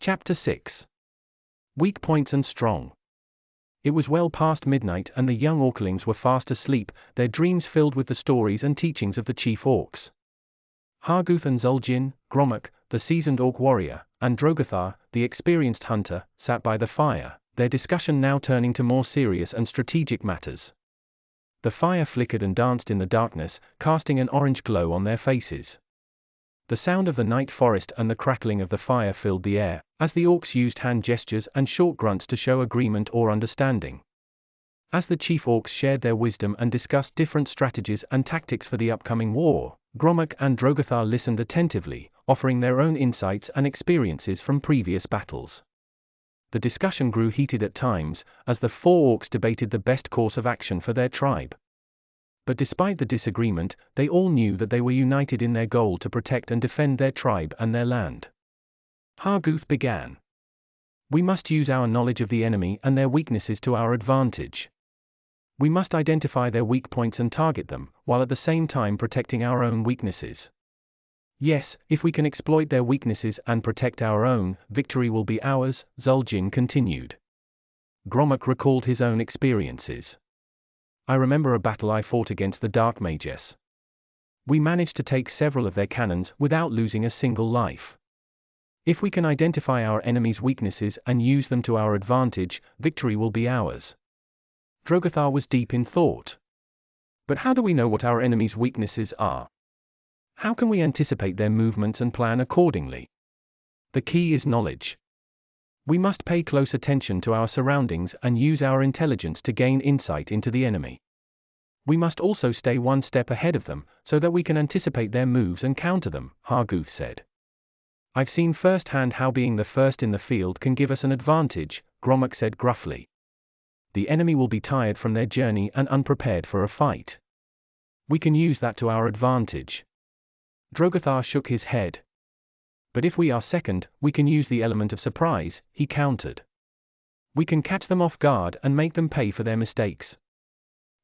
Chapter 6. Weak Points and Strong. It was well past midnight and the young Orclings were fast asleep, their dreams filled with the stories and teachings of the chief orcs. Harguth and Zul'jin, Grommok, the seasoned orc warrior, and Drogothar, the experienced hunter, sat by the fire, their discussion now turning to more serious and strategic matters. The fire flickered and danced in the darkness, casting an orange glow on their faces. The sound of the night forest and the crackling of the fire filled the air, as the orcs used hand gestures and short grunts to show agreement or understanding. As the chief orcs shared their wisdom and discussed different strategies and tactics for the upcoming war, Grommok and Drogothar listened attentively, offering their own insights and experiences from previous battles. The discussion grew heated at times, as the four orcs debated the best course of action for their tribe. But despite the disagreement, they all knew that they were united in their goal to protect and defend their tribe and their land. Harguth began. We must use our knowledge of the enemy and their weaknesses to our advantage. We must identify their weak points and target them, while at the same time protecting our own weaknesses. Yes, if we can exploit their weaknesses and protect our own, victory will be ours, Zul'jin continued. Grommok recalled his own experiences. I remember a battle I fought against the Dark Mages. We managed to take several of their cannons without losing a single life. If we can identify our enemy's weaknesses and use them to our advantage, victory will be ours. Drogothar was deep in thought. But how do we know what our enemy's weaknesses are? How can we anticipate their movements and plan accordingly? The key is knowledge. We must pay close attention to our surroundings and use our intelligence to gain insight into the enemy. We must also stay one step ahead of them, so that we can anticipate their moves and counter them, Harguth said. I've seen firsthand how being the first in the field can give us an advantage, Grommok said gruffly. The enemy will be tired from their journey and unprepared for a fight. We can use that to our advantage. Drogothar shook his head. But if we are second, we can use the element of surprise, he countered. We can catch them off guard and make them pay for their mistakes.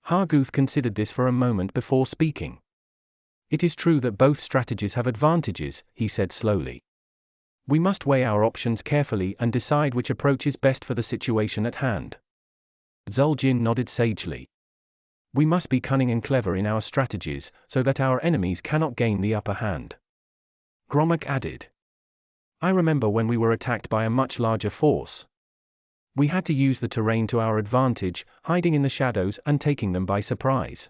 Harguth considered this for a moment before speaking. It is true that both strategies have advantages, he said slowly. We must weigh our options carefully and decide which approach is best for the situation at hand. Zul'jin nodded sagely. We must be cunning and clever in our strategies, so that our enemies cannot gain the upper hand. Grommok added. I remember when we were attacked by a much larger force. We had to use the terrain to our advantage, hiding in the shadows and taking them by surprise.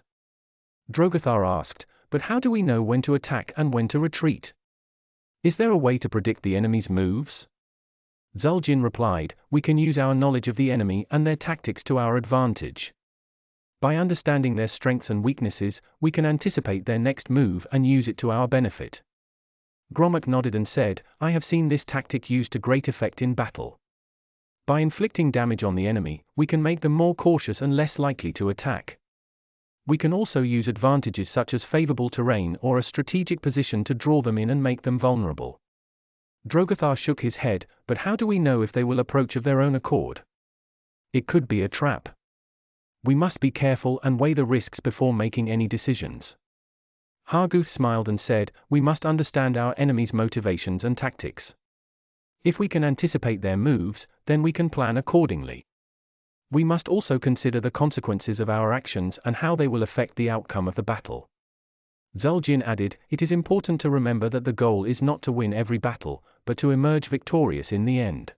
Drogothar asked, but how do we know when to attack and when to retreat? Is there a way to predict the enemy's moves? Zul'jin replied, we can use our knowledge of the enemy and their tactics to our advantage. By understanding their strengths and weaknesses, we can anticipate their next move and use it to our benefit. Grommok nodded and said, I have seen this tactic used to great effect in battle. By inflicting damage on the enemy, we can make them more cautious and less likely to attack. We can also use advantages such as favorable terrain or a strategic position to draw them in and make them vulnerable. Drogothar shook his head, but how do we know if they will approach of their own accord? It could be a trap. We must be careful and weigh the risks before making any decisions. Harguth smiled and said, we must understand our enemy's motivations and tactics. If we can anticipate their moves, then we can plan accordingly. We must also consider the consequences of our actions and how they will affect the outcome of the battle. Zul'jin added, it is important to remember that the goal is not to win every battle, but to emerge victorious in the end.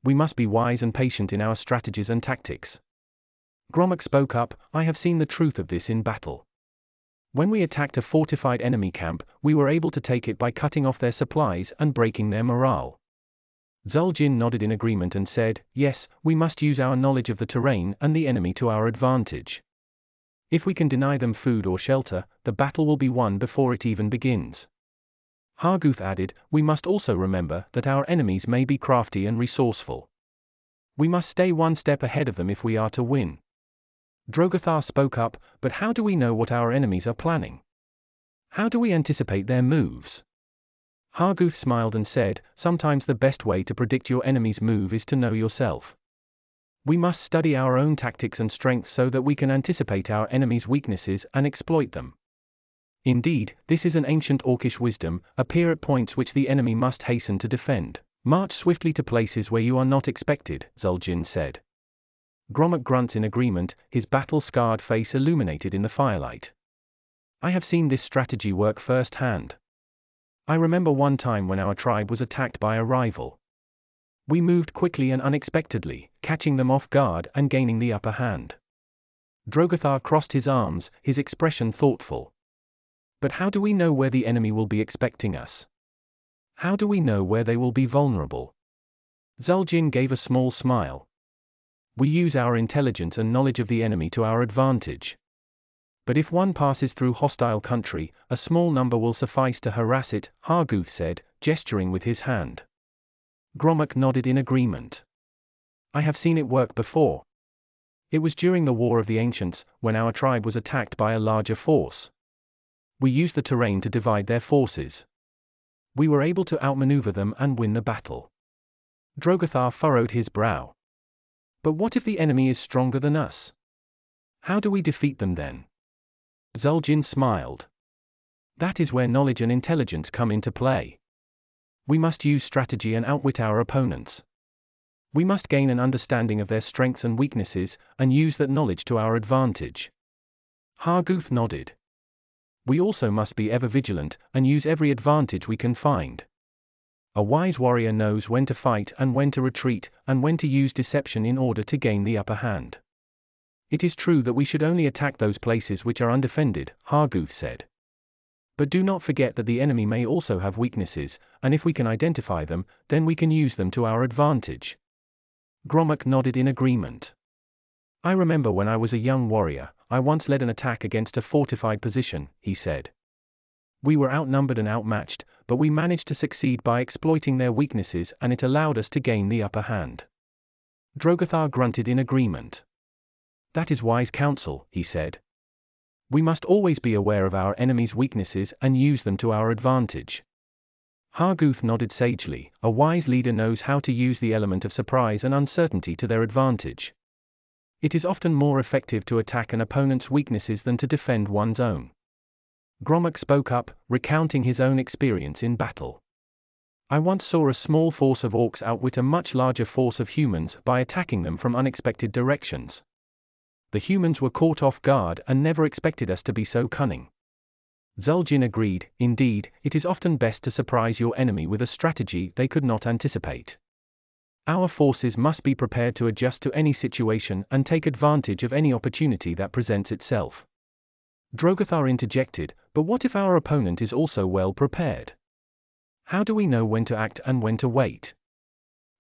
We must be wise and patient in our strategies and tactics. Grommok spoke up, I have seen the truth of this in battle. When we attacked a fortified enemy camp, we were able to take it by cutting off their supplies and breaking their morale. Zul'jin nodded in agreement and said, yes, we must use our knowledge of the terrain and the enemy to our advantage. If we can deny them food or shelter, the battle will be won before it even begins. Harguth added, we must also remember that our enemies may be crafty and resourceful. We must stay one step ahead of them if we are to win. Drogothar spoke up, but how do we know what our enemies are planning? How do we anticipate their moves? Harguth smiled and said, sometimes the best way to predict your enemy's move is to know yourself. We must study our own tactics and strengths so that we can anticipate our enemy's weaknesses and exploit them. Indeed, this is an ancient orcish wisdom, appear at points which the enemy must hasten to defend. March swiftly to places where you are not expected, Zul'jin said. Grommok grunts in agreement, his battle-scarred face illuminated in the firelight. I have seen this strategy work firsthand. I remember one time when our tribe was attacked by a rival. We moved quickly and unexpectedly, catching them off guard and gaining the upper hand. Drogothar crossed his arms, his expression thoughtful. But how do we know where the enemy will be expecting us? How do we know where they will be vulnerable? Zul'jin gave a small smile. We use our intelligence and knowledge of the enemy to our advantage. But if one passes through hostile country, a small number will suffice to harass it, Harguth said, gesturing with his hand. Grommok nodded in agreement. I have seen it work before. It was during the War of the Ancients, when our tribe was attacked by a larger force. We used the terrain to divide their forces. We were able to outmaneuver them and win the battle. Drogothar furrowed his brow. But what if the enemy is stronger than us? How do we defeat them then? Zul'jin smiled. That is where knowledge and intelligence come into play. We must use strategy and outwit our opponents. We must gain an understanding of their strengths and weaknesses, and use that knowledge to our advantage. Harguth nodded. We also must be ever vigilant, and use every advantage we can find. A wise warrior knows when to fight and when to retreat, and when to use deception in order to gain the upper hand. It is true that we should only attack those places which are undefended, Harguth said. But do not forget that the enemy may also have weaknesses, and if we can identify them, then we can use them to our advantage. Grommok nodded in agreement. I remember when I was a young warrior, I once led an attack against a fortified position, he said. We were outnumbered and outmatched, but we managed to succeed by exploiting their weaknesses, and it allowed us to gain the upper hand. Drogothar grunted in agreement. That is wise counsel, he said. We must always be aware of our enemy's weaknesses and use them to our advantage. Harguth nodded sagely. A wise leader knows how to use the element of surprise and uncertainty to their advantage. It is often more effective to attack an opponent's weaknesses than to defend one's own. Grommok spoke up, recounting his own experience in battle. I once saw a small force of orcs outwit a much larger force of humans by attacking them from unexpected directions. The humans were caught off guard and never expected us to be so cunning. Zul'jin agreed. Indeed, it is often best to surprise your enemy with a strategy they could not anticipate. Our forces must be prepared to adjust to any situation and take advantage of any opportunity that presents itself. Drogothar interjected, but what if our opponent is also well prepared? How do we know when to act and when to wait?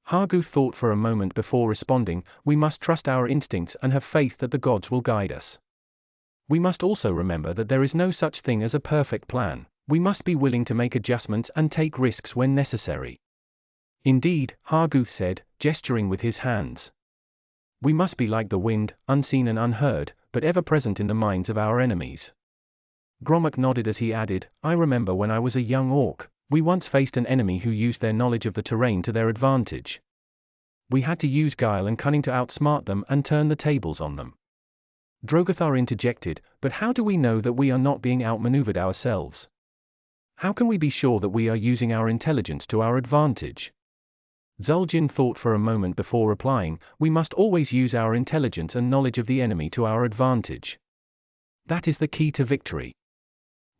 Harguth thought for a moment before responding. We must trust our instincts and have faith that the gods will guide us. We must also remember that there is no such thing as a perfect plan. We must be willing to make adjustments and take risks when necessary. Indeed, Harguth said, gesturing with his hands. We must be like the wind, unseen and unheard, but ever present in the minds of our enemies. Grommok nodded as he added, I remember when I was a young orc. We once faced an enemy who used their knowledge of the terrain to their advantage. We had to use guile and cunning to outsmart them and turn the tables on them. Drogothar interjected, but how do we know that we are not being outmaneuvered ourselves? How can we be sure that we are using our intelligence to our advantage? Zul'jin thought for a moment before replying, we must always use our intelligence and knowledge of the enemy to our advantage. That is the key to victory.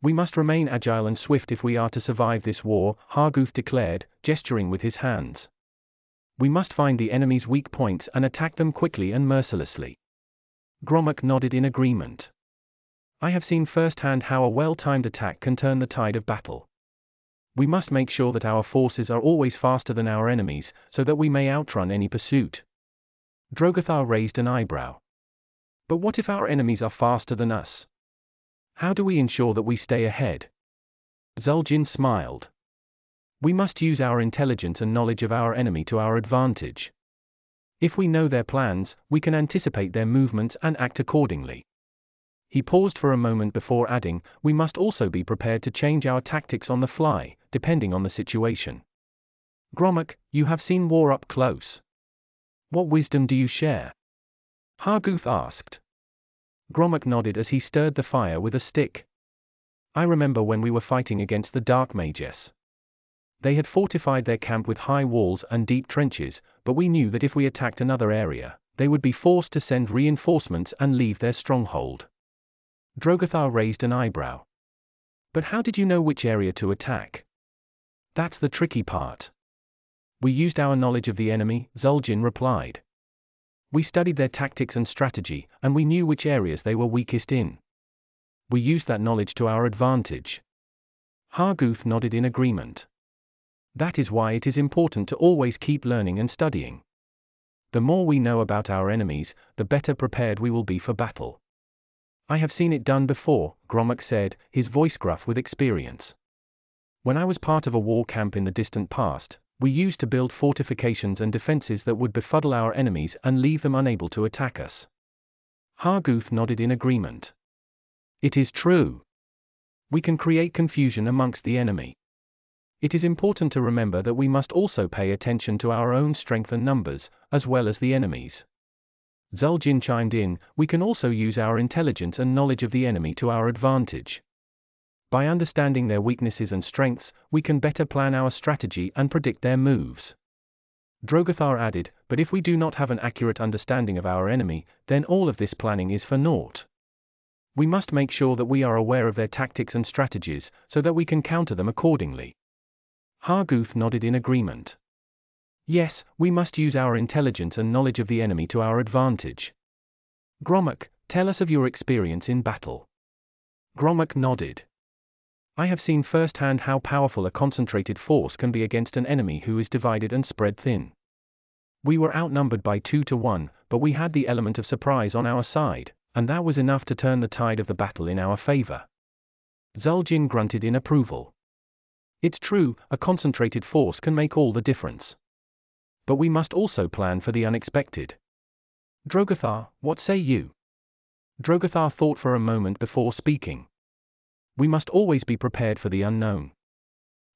We must remain agile and swift if we are to survive this war, Harguth declared, gesturing with his hands. We must find the enemy's weak points and attack them quickly and mercilessly. Grommok nodded in agreement. I have seen firsthand how a well-timed attack can turn the tide of battle. We must make sure that our forces are always faster than our enemies, so that we may outrun any pursuit. Drogothar raised an eyebrow. But what if our enemies are faster than us? How do we ensure that we stay ahead? Zul'jin smiled. We must use our intelligence and knowledge of our enemy to our advantage. If we know their plans, we can anticipate their movements and act accordingly. He paused for a moment before adding, we must also be prepared to change our tactics on the fly, depending on the situation. Grommok, you have seen war up close. What wisdom do you share? Harguth asked. Grommok nodded as he stirred the fire with a stick. I remember when we were fighting against the Dark Mages. They had fortified their camp with high walls and deep trenches, but we knew that if we attacked another area, they would be forced to send reinforcements and leave their stronghold. Drogothar raised an eyebrow. But how did you know which area to attack? That's the tricky part. We used our knowledge of the enemy, Zul'jin replied. We studied their tactics and strategy, and we knew which areas they were weakest in. We used that knowledge to our advantage. Harguth nodded in agreement. That is why it is important to always keep learning and studying. The more we know about our enemies, the better prepared we will be for battle. I have seen it done before, Grommok said, his voice gruff with experience. When I was part of a war camp in the distant past, we used to build fortifications and defenses that would befuddle our enemies and leave them unable to attack us. Harguth nodded in agreement. It is true. We can create confusion amongst the enemy. It is important to remember that we must also pay attention to our own strength and numbers, as well as the enemy's. Zul'jin chimed in, we can also use our intelligence and knowledge of the enemy to our advantage. By understanding their weaknesses and strengths, we can better plan our strategy and predict their moves. Drogothar added, but if we do not have an accurate understanding of our enemy, then all of this planning is for naught. We must make sure that we are aware of their tactics and strategies, so that we can counter them accordingly. Harguth nodded in agreement. Yes, we must use our intelligence and knowledge of the enemy to our advantage. Grommok, tell us of your experience in battle. Grommok nodded. I have seen firsthand how powerful a concentrated force can be against an enemy who is divided and spread thin. We were outnumbered by 2 to 1, but we had the element of surprise on our side, and that was enough to turn the tide of the battle in our favor. Zul'jin grunted in approval. It's true, a concentrated force can make all the difference. But we must also plan for the unexpected. Drogothar, what say you? Drogothar thought for a moment before speaking. We must always be prepared for the unknown.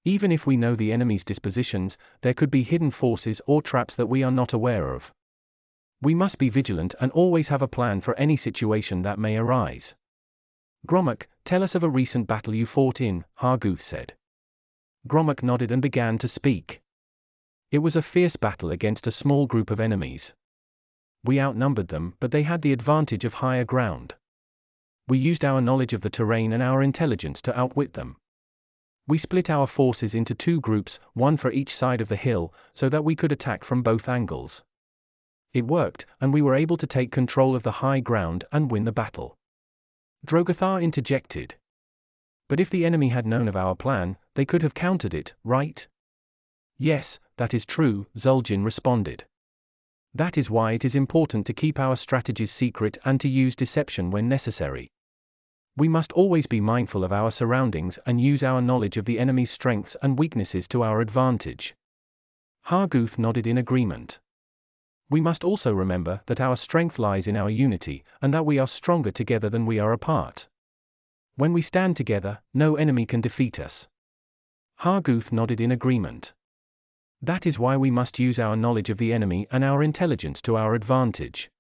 Even if we know the enemy's dispositions, there could be hidden forces or traps that we are not aware of. We must be vigilant and always have a plan for any situation that may arise. Grommok, tell us of a recent battle you fought in, Harguth said. Grommok nodded and began to speak. It was a fierce battle against a small group of enemies. We outnumbered them, but they had the advantage of higher ground. We used our knowledge of the terrain and our intelligence to outwit them. We split our forces into 2 groups, one for each side of the hill, so that we could attack from both angles. It worked, and we were able to take control of the high ground and win the battle. Drogothar interjected. But if the enemy had known of our plan, they could have countered it, right? Yes, that is true, Zul'jin responded. That is why it is important to keep our strategies secret and to use deception when necessary. We must always be mindful of our surroundings and use our knowledge of the enemy's strengths and weaknesses to our advantage. Harguth nodded in agreement. We must also remember that our strength lies in our unity, and that we are stronger together than we are apart. When we stand together, no enemy can defeat us. Harguth nodded in agreement. That is why we must use our knowledge of the enemy and our intelligence to our advantage.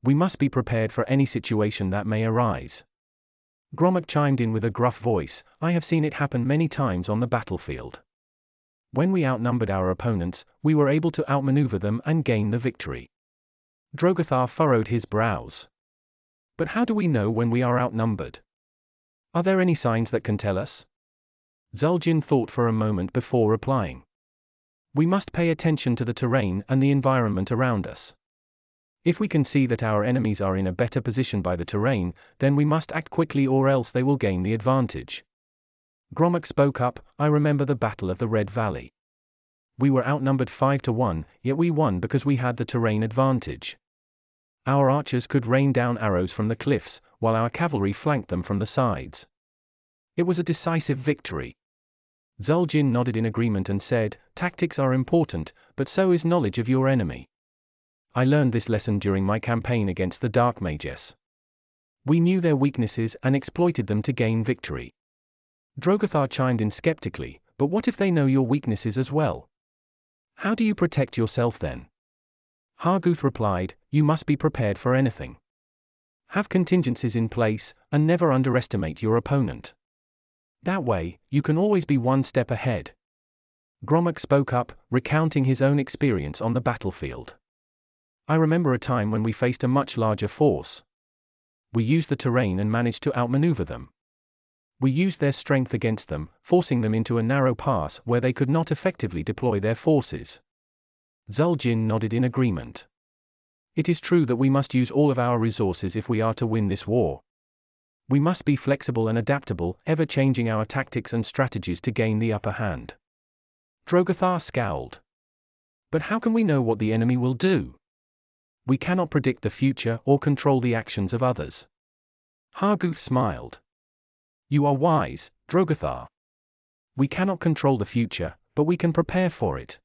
We must be prepared for any situation that may arise. Grommok chimed in with a gruff voice, I have seen it happen many times on the battlefield. When we outnumbered our opponents, we were able to outmaneuver them and gain the victory. Drogothar furrowed his brows. But how do we know when we are outnumbered? Are there any signs that can tell us? Zul'jin thought for a moment before replying. We must pay attention to the terrain and the environment around us. If we can see that our enemies are in a better position by the terrain, then we must act quickly or else they will gain the advantage. Grommok spoke up, I remember the Battle of the Red Valley. We were outnumbered 5 to 1, yet we won because we had the terrain advantage. Our archers could rain down arrows from the cliffs, while our cavalry flanked them from the sides. It was a decisive victory. Zul'jin nodded in agreement and said, tactics are important, but so is knowledge of your enemy. I learned this lesson during my campaign against the Dark Mages. We knew their weaknesses and exploited them to gain victory. Drogothar chimed in skeptically, but what if they know your weaknesses as well? How do you protect yourself then? Harguth replied, you must be prepared for anything. Have contingencies in place, and never underestimate your opponent. That way, you can always be one step ahead. Grommok spoke up, recounting his own experience on the battlefield. I remember a time when we faced a much larger force. We used the terrain and managed to outmaneuver them. We used their strength against them, forcing them into a narrow pass where they could not effectively deploy their forces. Zul'jin nodded in agreement. It is true that we must use all of our resources if we are to win this war. We must be flexible and adaptable, ever changing our tactics and strategies to gain the upper hand. Drogothar scowled. But how can we know what the enemy will do? We cannot predict the future or control the actions of others. Harguth smiled. You are wise, Drogothar. We cannot control the future, but we can prepare for it.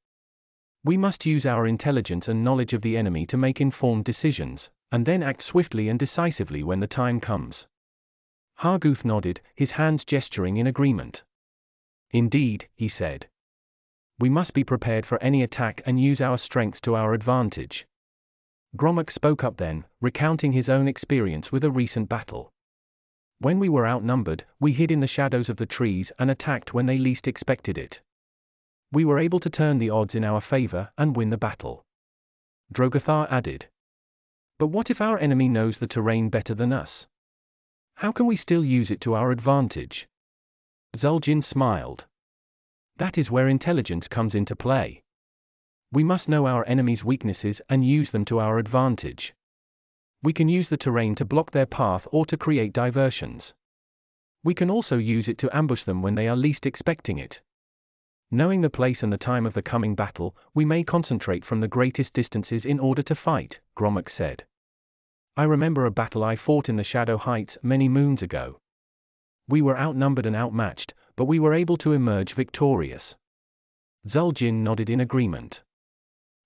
We must use our intelligence and knowledge of the enemy to make informed decisions, and then act swiftly and decisively when the time comes. Harguth nodded, his hands gesturing in agreement. Indeed, he said. We must be prepared for any attack and use our strengths to our advantage. Grommok spoke up then, recounting his own experience with a recent battle. When we were outnumbered, we hid in the shadows of the trees and attacked when they least expected it. We were able to turn the odds in our favor and win the battle. Drogothar added. But what if our enemy knows the terrain better than us? How can we still use it to our advantage? Zul'jin smiled. That is where intelligence comes into play. We must know our enemy's weaknesses and use them to our advantage. We can use the terrain to block their path or to create diversions. We can also use it to ambush them when they are least expecting it. Knowing the place and the time of the coming battle, we may concentrate from the greatest distances in order to fight, Grommok said. I remember a battle I fought in the Shadow Heights many moons ago. We were outnumbered and outmatched, but we were able to emerge victorious. Zul'jin nodded in agreement.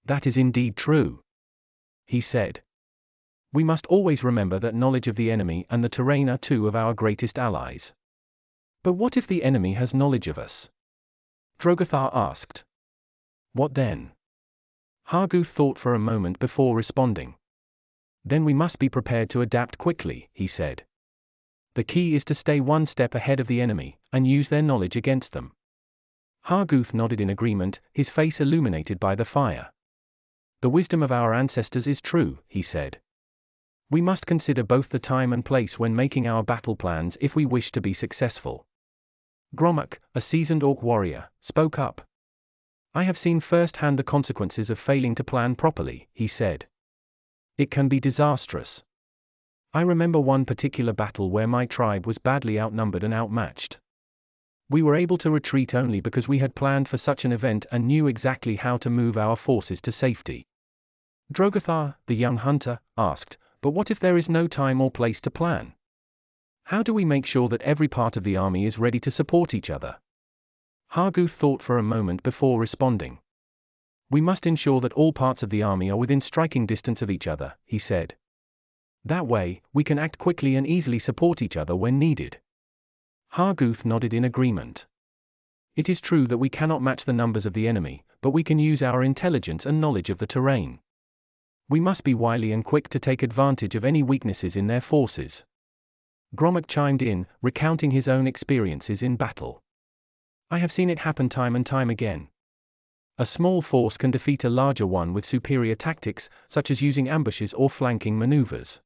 That is indeed true. He said. We must always remember that knowledge of the enemy and the terrain are two of our greatest allies. But what if the enemy has knowledge of us? Drogothar asked. What then? Harguth thought for a moment before responding. Then we must be prepared to adapt quickly, he said. The key is to stay one step ahead of the enemy, and use their knowledge against them. Harguth nodded in agreement, his face illuminated by the fire. The wisdom of our ancestors is true, he said. We must consider both the time and place when making our battle plans if we wish to be successful. Grommok, a seasoned orc warrior, spoke up. I have seen firsthand the consequences of failing to plan properly, he said. It can be disastrous. I remember one particular battle where my tribe was badly outnumbered and outmatched. We were able to retreat only because we had planned for such an event and knew exactly how to move our forces to safety. Drogothar, the young hunter, asked, but what if there is no time or place to plan? How do we make sure that every part of the army is ready to support each other? Harguth thought for a moment before responding. We must ensure that all parts of the army are within striking distance of each other, he said. That way, we can act quickly and easily support each other when needed. Harguth nodded in agreement. It is true that we cannot match the numbers of the enemy, but we can use our intelligence and knowledge of the terrain. We must be wily and quick to take advantage of any weaknesses in their forces. Grommok chimed in, recounting his own experiences in battle. I have seen it happen time and time again. A small force can defeat a larger one with superior tactics, such as using ambushes or flanking maneuvers.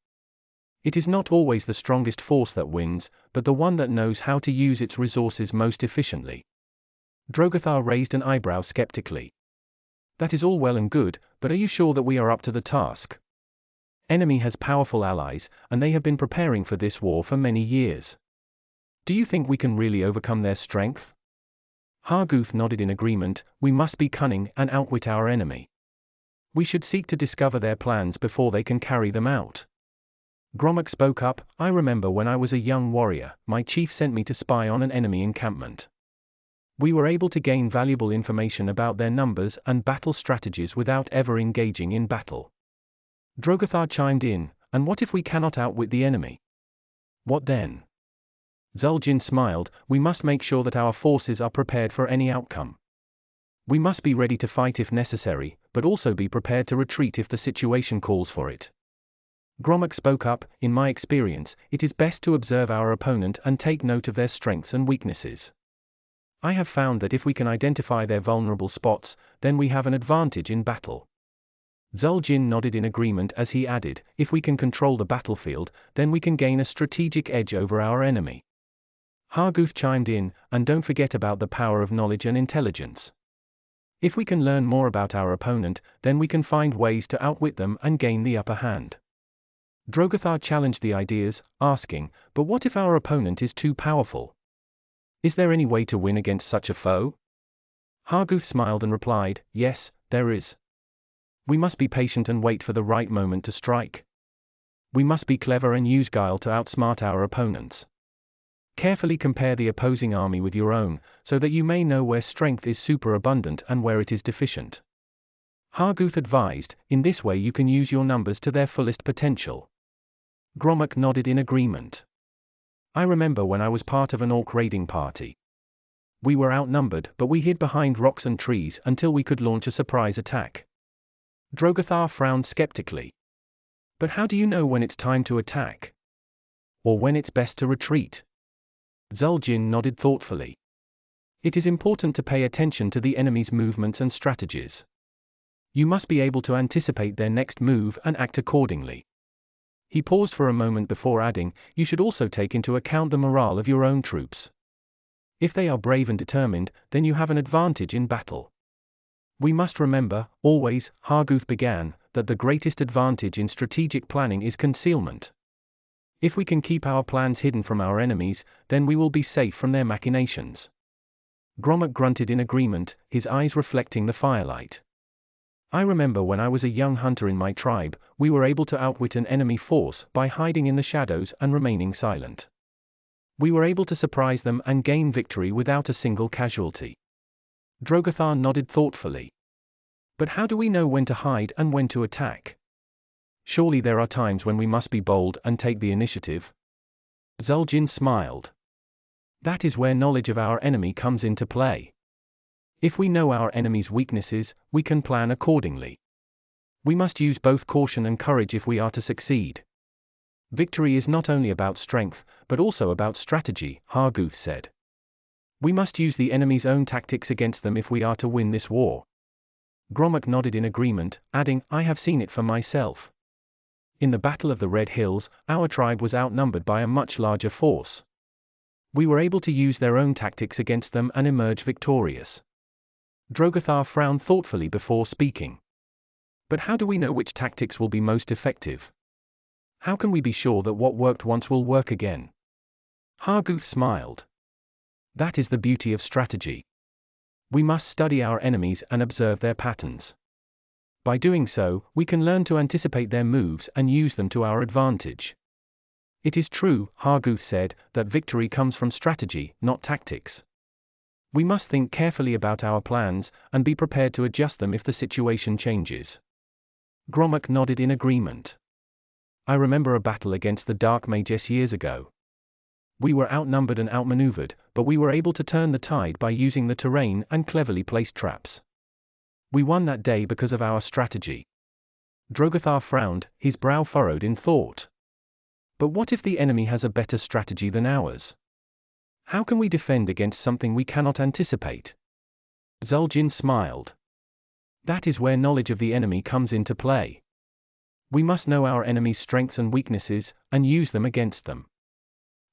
It is not always the strongest force that wins, but the one that knows how to use its resources most efficiently. Drogothar raised an eyebrow skeptically. That is all well and good, but are you sure that we are up to the task? Enemy has powerful allies, and they have been preparing for this war for many years. Do you think we can really overcome their strength? Harguth nodded in agreement. We must be cunning and outwit our enemy. We should seek to discover their plans before they can carry them out. Grommok spoke up. I remember when I was a young warrior, my chief sent me to spy on an enemy encampment. We were able to gain valuable information about their numbers and battle strategies without ever engaging in battle. Drogothar chimed in, and what if we cannot outwit the enemy? What then? Zul'jin smiled. We must make sure that our forces are prepared for any outcome. We must be ready to fight if necessary, but also be prepared to retreat if the situation calls for it. Grommok spoke up. In my experience, it is best to observe our opponent and take note of their strengths and weaknesses. I have found that if we can identify their vulnerable spots, then we have an advantage in battle. Zul'jin nodded in agreement as he added, if we can control the battlefield, then we can gain a strategic edge over our enemy. Harguth chimed in, and don't forget about the power of knowledge and intelligence. If we can learn more about our opponent, then we can find ways to outwit them and gain the upper hand. Drogothar challenged the ideas, asking, but what if our opponent is too powerful? Is there any way to win against such a foe? Harguth smiled and replied, yes, there is. We must be patient and wait for the right moment to strike. We must be clever and use guile to outsmart our opponents. Carefully compare the opposing army with your own, so that you may know where strength is superabundant and where it is deficient. Harguth advised, in this way you can use your numbers to their fullest potential. Grommok nodded in agreement. I remember when I was part of an orc raiding party. We were outnumbered, but we hid behind rocks and trees until we could launch a surprise attack. Drogothar frowned skeptically. But how do you know when it's time to attack? Or when it's best to retreat? Zul'jin nodded thoughtfully. It is important to pay attention to the enemy's movements and strategies. You must be able to anticipate their next move and act accordingly. He paused for a moment before adding, you should also take into account the morale of your own troops. If they are brave and determined, then you have an advantage in battle. We must remember, always, Harguth began, that the greatest advantage in strategic planning is concealment. If we can keep our plans hidden from our enemies, then we will be safe from their machinations. Grommok grunted in agreement, his eyes reflecting the firelight. I remember when I was a young hunter in my tribe, we were able to outwit an enemy force by hiding in the shadows and remaining silent. We were able to surprise them and gain victory without a single casualty. Drogothar nodded thoughtfully. But how do we know when to hide and when to attack? Surely there are times when we must be bold and take the initiative. Zul'jin smiled. That is where knowledge of our enemy comes into play. If we know our enemy's weaknesses, we can plan accordingly. We must use both caution and courage if we are to succeed. Victory is not only about strength, but also about strategy, Harguth said. We must use the enemy's own tactics against them if we are to win this war. Grommok nodded in agreement, adding, I have seen it for myself. In the Battle of the Red Hills, our tribe was outnumbered by a much larger force. We were able to use their own tactics against them and emerge victorious. Drogothar frowned thoughtfully before speaking. But how do we know which tactics will be most effective? How can we be sure that what worked once will work again? Harguth smiled. That is the beauty of strategy. We must study our enemies and observe their patterns. By doing so, we can learn to anticipate their moves and use them to our advantage. It is true, Harguth said, that victory comes from strategy, not tactics. We must think carefully about our plans, and be prepared to adjust them if the situation changes. Grommok nodded in agreement. I remember a battle against the Dark Mages years ago. We were outnumbered and outmaneuvered, but we were able to turn the tide by using the terrain and cleverly placed traps. We won that day because of our strategy. Drogothar frowned, his brow furrowed in thought. But what if the enemy has a better strategy than ours? How can we defend against something we cannot anticipate? Zul'jin smiled. That is where knowledge of the enemy comes into play. We must know our enemy's strengths and weaknesses, and use them against them.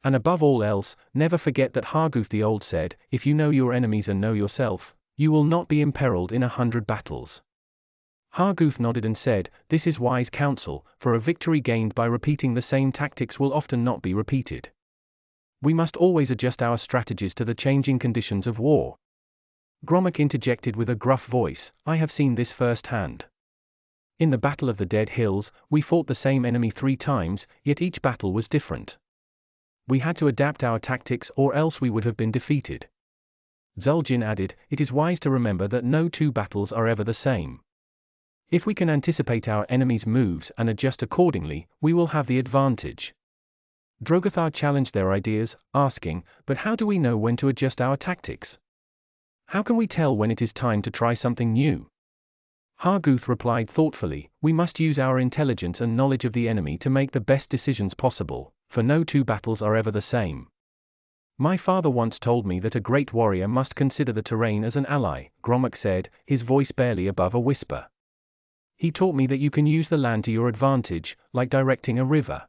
And above all else, never forget that Harguth the Old said, if you know your enemies and know yourself, you will not be imperiled in 100 battles. Harguth nodded and said, this is wise counsel, for a victory gained by repeating the same tactics will often not be repeated. We must always adjust our strategies to the changing conditions of war. Grommok interjected with a gruff voice, I have seen this firsthand. In the Battle of the Dead Hills, we fought the same enemy 3 times, yet each battle was different. We had to adapt our tactics or else we would have been defeated. Zul'jin added, it is wise to remember that no 2 battles are ever the same. If we can anticipate our enemy's moves and adjust accordingly, we will have the advantage. Drogothar challenged their ideas, asking, but how do we know when to adjust our tactics? How can we tell when it is time to try something new? Harguth replied thoughtfully, we must use our intelligence and knowledge of the enemy to make the best decisions possible, for no 2 battles are ever the same. My father once told me that a great warrior must consider the terrain as an ally, Grommok said, his voice barely above a whisper. He taught me that you can use the land to your advantage, like directing a river.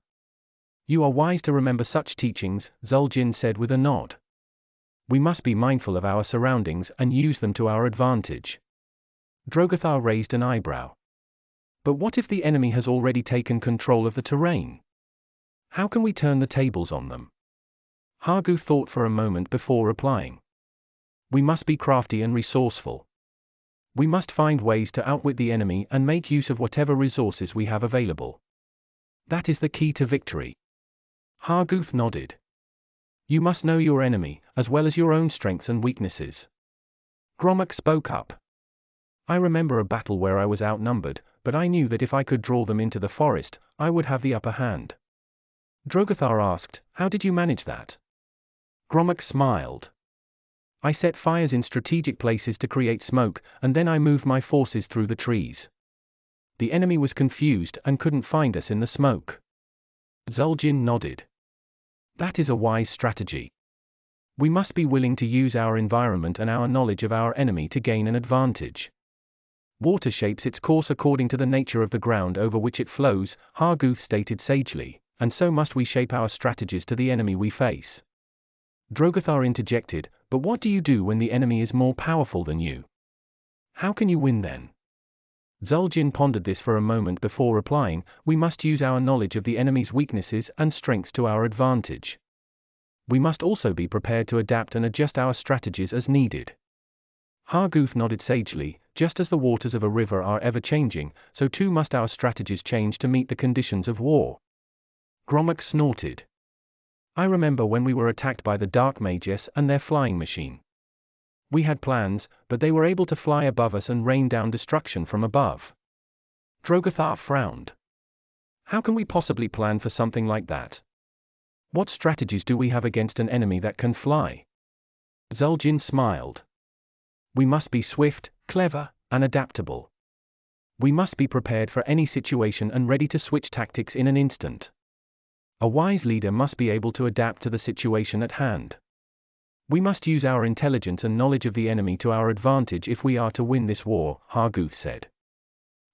You are wise to remember such teachings, Zul'jin said with a nod. We must be mindful of our surroundings and use them to our advantage. Drogothar raised an eyebrow. But what if the enemy has already taken control of the terrain? How can we turn the tables on them? Harguth thought for a moment before replying. We must be crafty and resourceful. We must find ways to outwit the enemy and make use of whatever resources we have available. That is the key to victory. Harguth nodded. You must know your enemy, as well as your own strengths and weaknesses. Grommok spoke up. I remember a battle where I was outnumbered, but I knew that if I could draw them into the forest, I would have the upper hand. Drogothar asked, how did you manage that? Grommok smiled. I set fires in strategic places to create smoke, and then I moved my forces through the trees. The enemy was confused and couldn't find us in the smoke. Zul'jin nodded. That is a wise strategy. We must be willing to use our environment and our knowledge of our enemy to gain an advantage. Water shapes its course according to the nature of the ground over which it flows, Harguth stated sagely, and so must we shape our strategies to the enemy we face. Drogothar interjected, but what do you do when the enemy is more powerful than you? How can you win then? Zul'jin pondered this for a moment before replying, we must use our knowledge of the enemy's weaknesses and strengths to our advantage. We must also be prepared to adapt and adjust our strategies as needed. Harguth nodded sagely, just as the waters of a river are ever-changing, so too must our strategies change to meet the conditions of war. Grommok snorted. I remember when we were attacked by the Dark Mages and their flying machine. We had plans, but they were able to fly above us and rain down destruction from above. Drogothar frowned. How can we possibly plan for something like that? What strategies do we have against an enemy that can fly? Zul'jin smiled. We must be swift, clever, and adaptable. We must be prepared for any situation and ready to switch tactics in an instant. A wise leader must be able to adapt to the situation at hand. We must use our intelligence and knowledge of the enemy to our advantage if we are to win this war, Harguth said.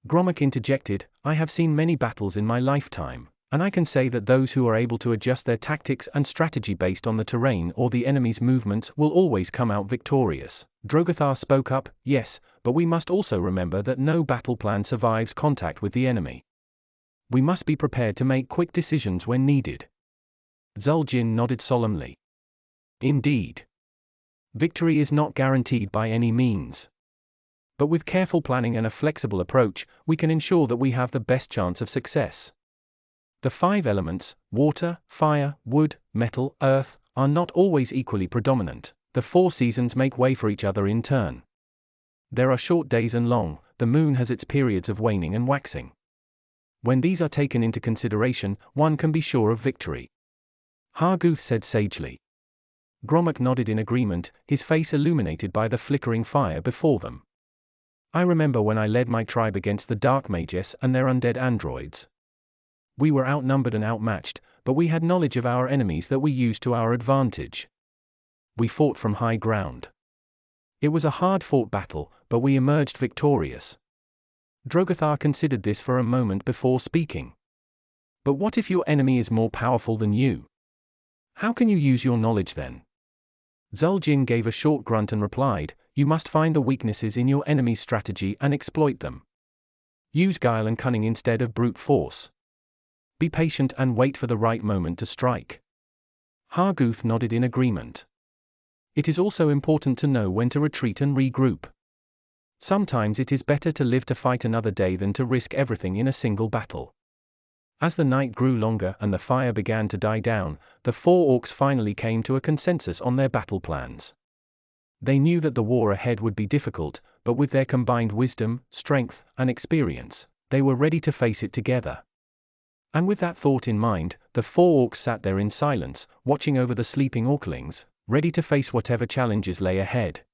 Grommok interjected, I have seen many battles in my lifetime, and I can say that those who are able to adjust their tactics and strategy based on the terrain or the enemy's movements will always come out victorious. Drogothar spoke up, yes, but we must also remember that no battle plan survives contact with the enemy. We must be prepared to make quick decisions when needed. Zul'jin nodded solemnly. Indeed. Victory is not guaranteed by any means. But with careful planning and a flexible approach, we can ensure that we have the best chance of success. The 5 elements, water, fire, wood, metal, earth, are not always equally predominant. The 4 seasons make way for each other in turn. There are short days and long, the moon has its periods of waning and waxing. When these are taken into consideration, one can be sure of victory. Harguth said sagely. Grommok nodded in agreement, his face illuminated by the flickering fire before them. I remember when I led my tribe against the Dark Mages and their undead androids. We were outnumbered and outmatched, but we had knowledge of our enemies that we used to our advantage. We fought from high ground. It was a hard-fought battle, but we emerged victorious. Drogothar considered this for a moment before speaking. But what if your enemy is more powerful than you? How can you use your knowledge then? Zul'jin gave a short grunt and replied, you must find the weaknesses in your enemy's strategy and exploit them. Use guile and cunning instead of brute force. Be patient and wait for the right moment to strike. Harguth nodded in agreement. It is also important to know when to retreat and regroup. Sometimes it is better to live to fight another day than to risk everything in a single battle. As the night grew longer and the fire began to die down, the 4 orcs finally came to a consensus on their battle plans. They knew that the war ahead would be difficult, but with their combined wisdom, strength, and experience, they were ready to face it together. And with that thought in mind, the 4 orcs sat there in silence, watching over the sleeping orclings, ready to face whatever challenges lay ahead.